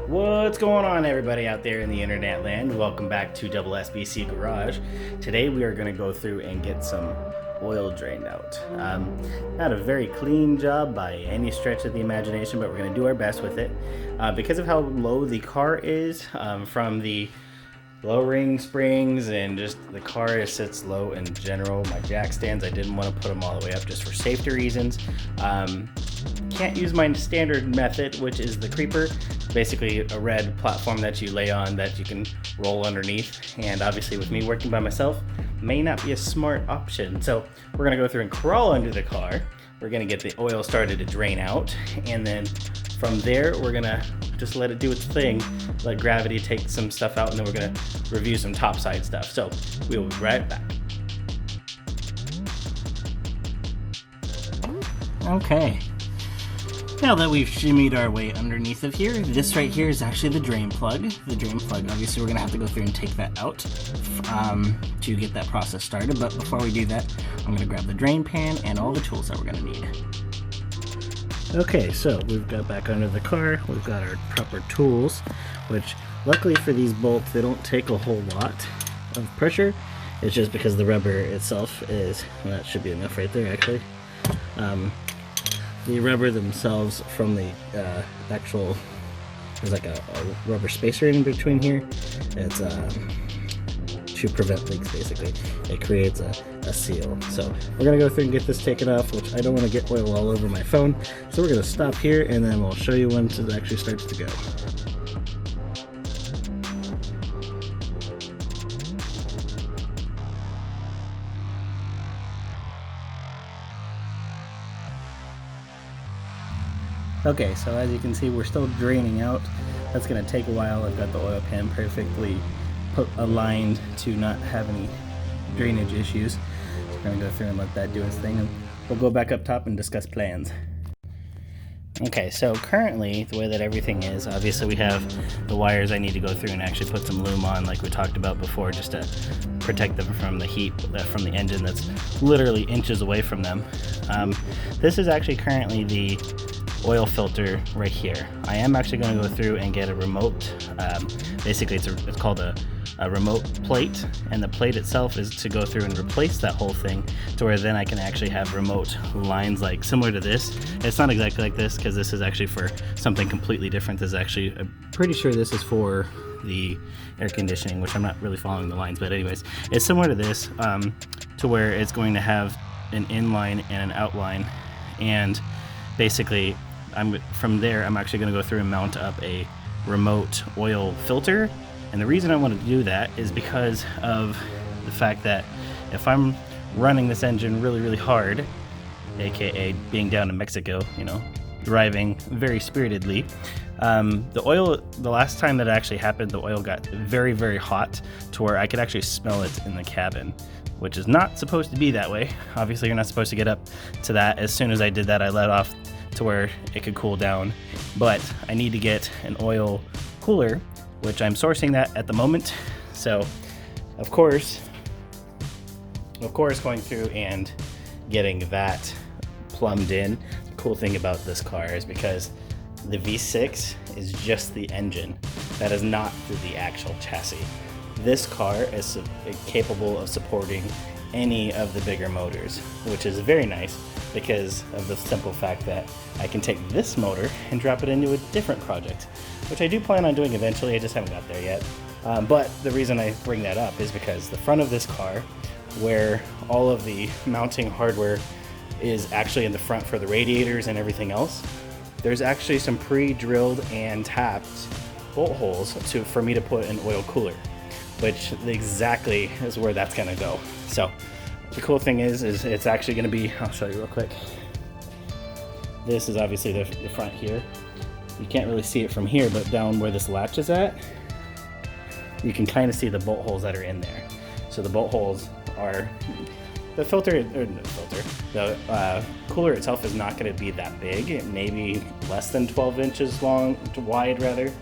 What's going on, everybody out there in the internet land? Welcome back to SBC Garage. Today we are going to go through and get some oil drained out. Not a very clean job by any stretch of the imagination, but we're going to do our best with it. Because of how low the car is, from the lowering springs and just the car sits low in general. My jack stands, I didn't want to put them all the way up just for safety reasons. Can't use my standard method, which is the creeper. Basically a red platform that you lay on that you can roll underneath, and obviously with me working by myself may not be a smart option. So we're gonna go through and crawl under the car. We're gonna get the oil started to drain out, and then from there we're gonna just let it do its thing, let gravity take some stuff out, and then we're gonna review some topside stuff. So we'll be right back. Okay, now that we've shimmied our way underneath of here, this right here is actually the drain plug. The drain plug, obviously we're gonna have to go through and take that out to get that process started. But before we do that, I'm gonna grab the drain pan and all the tools that we're gonna need. Okay, so we've got back under the car, we've got our proper tools, which luckily for these bolts, they don't take a whole lot of pressure. It's just because the rubber itself is, well, that should be enough right there actually. The rubber themselves from the actual, there's like a rubber spacer in between here. It's to prevent leaks basically. It creates a seal. So we're gonna go through and get this taken off, which I don't want to get oil all over my phone. So we're gonna stop here and then we'll show you when it actually starts to go. Okay, so as you can see, we're still draining out. That's going to take a while. I've got the oil pan perfectly aligned to not have any drainage issues. So we're going to go through and let that do its thing, and we'll go back up top and discuss plans. Okay, so currently the way that everything is, obviously we have the wires I need to go through and actually put some loom on like we talked about before, just to protect them from the heat from the engine that's literally inches away from them. This is actually currently the oil filter right here. I am actually going to go through and get a remote. Basically it's called a remote plate, and the plate itself is to go through and replace that whole thing to where then I can actually have remote lines like similar to this. It's not exactly like this because this is actually for something completely different. This is actually, I'm pretty sure this is for the air conditioning, which I'm not really following the lines, but anyways, it's similar to this, to where it's going to have an inline and an outline, and basically from there I'm actually going to go through and mount up a remote oil filter. And the reason I want to do that is because of the fact that if I'm running this engine really hard, aka being down in Mexico, you know, driving very spiritedly, the last time that actually happened, the oil got very hot to where I could actually smell it in the cabin, which is not supposed to be that way. Obviously you're not supposed to get up to that. As soon as I did that, I let off to where it could cool down, but I need to get an oil cooler, which I'm sourcing that at the moment. So of course going through and getting that plumbed in. The cool thing about this car is because the V6 is just the engine, that is not the actual chassis. This car is capable of supporting any of the bigger motors, which is very nice because of the simple fact that I can take this motor and drop it into a different project, which I do plan on doing eventually. I just haven't got there yet. But the reason I bring that up is because the front of this car, where all of the mounting hardware is actually in the front for the radiators and everything else, there's actually some pre-drilled and tapped bolt holes for me to put an oil cooler, which exactly is where that's gonna go. So the cool thing is it's actually gonna be, I'll show you real quick. This is obviously the front here. You can't really see it from here, but down where this latch is at, you can kind of see the bolt holes that are in there. So the bolt holes are, the cooler itself is not gonna be that big, maybe less than 12 inches wide rather.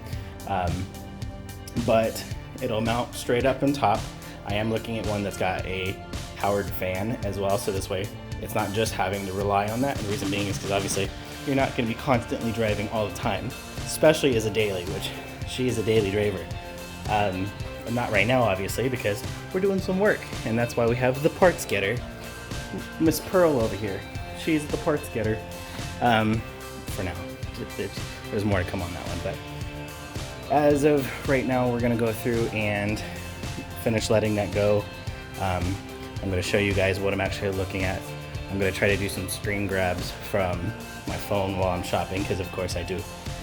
But it'll mount straight up on top. I am looking at one that's got a powered fan as well, so this way it's not just having to rely on that. And the reason being is because obviously you're not going to be constantly driving all the time, especially as a daily, which She is a daily driver. Not right now, obviously, because we're doing some work, and that's why we have the parts getter, Miss Pearl over here. She's the parts getter for now. There's more to come on that one, but as of right now, we're gonna go through and finish letting that go. I'm gonna show you guys what I'm actually looking at. I'm gonna try to do some screen grabs from my phone while I'm shopping, because of course I do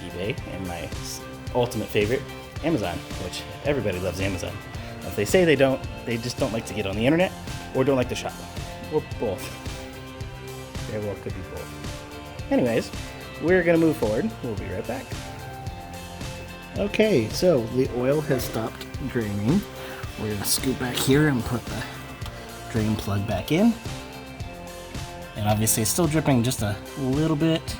eBay, and my ultimate favorite, Amazon, which everybody loves Amazon. If they say they don't, they just don't like to get on the internet or don't like to shop, or both. Very well could be both. Anyways, we're gonna move forward. We'll be right back. Okay, so the oil has stopped draining. We're gonna scoot back here and put the drain plug back in. And obviously it's still dripping just a little bit,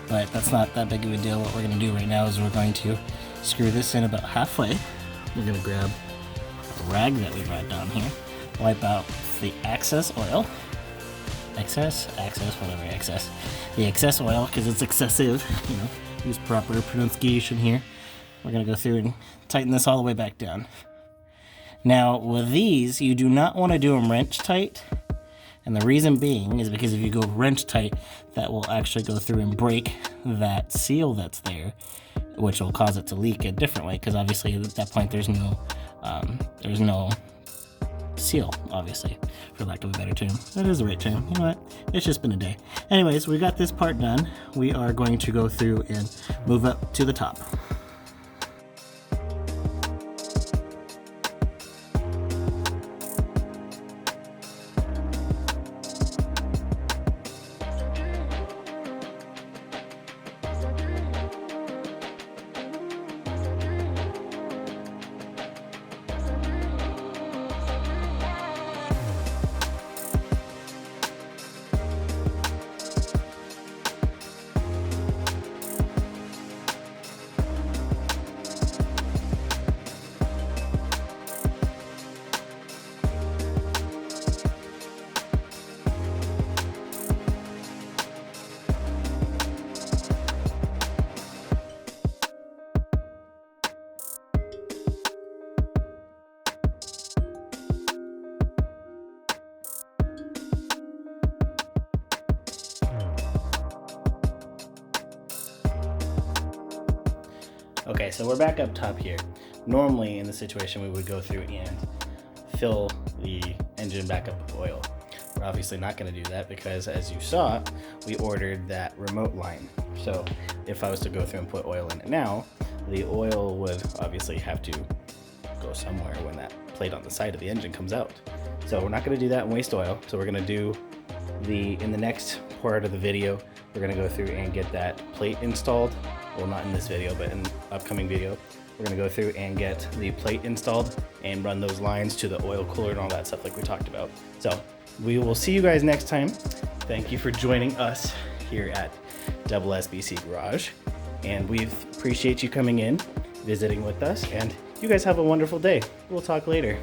but that's not that big of a deal. What we're gonna do right now is we're going to screw this in about halfway. We're gonna grab a rag that we brought down here, wipe out the excess oil. Excess, whatever, excess. The excess oil, because it's excessive, you know, use proper pronunciation here. We're gonna go through and tighten this all the way back down. Now, with these, you do not want to do them wrench tight. And the reason being is because if you go wrench tight, that will actually go through and break that seal that's there, which will cause it to leak a different way, because obviously at that point there's no seal, obviously, for lack of a better term. That is the right term. You know what? It's just been a day. Anyways, we got this part done. We are going to go through and move up to the top. Okay, so we're back up top here. Normally in the situation we would go through and fill the engine back up with oil. We're obviously not going to do that because, as you saw, we ordered that remote line. So if I was to go through and put oil in it now, the oil would obviously have to go somewhere when that plate on the side of the engine comes out. So we're not going to do that and waste oil. So we're going to do in the next part of the video, we're going to go through and get that plate installed. Well, not in this video, but in the upcoming video, we're gonna go through and get the plate installed and run those lines to the oil cooler and all that stuff like we talked about. So we will see you guys next time. Thank you for joining us here at SBC Garage. And we appreciate you coming in, visiting with us, and you guys have a wonderful day. We'll talk later.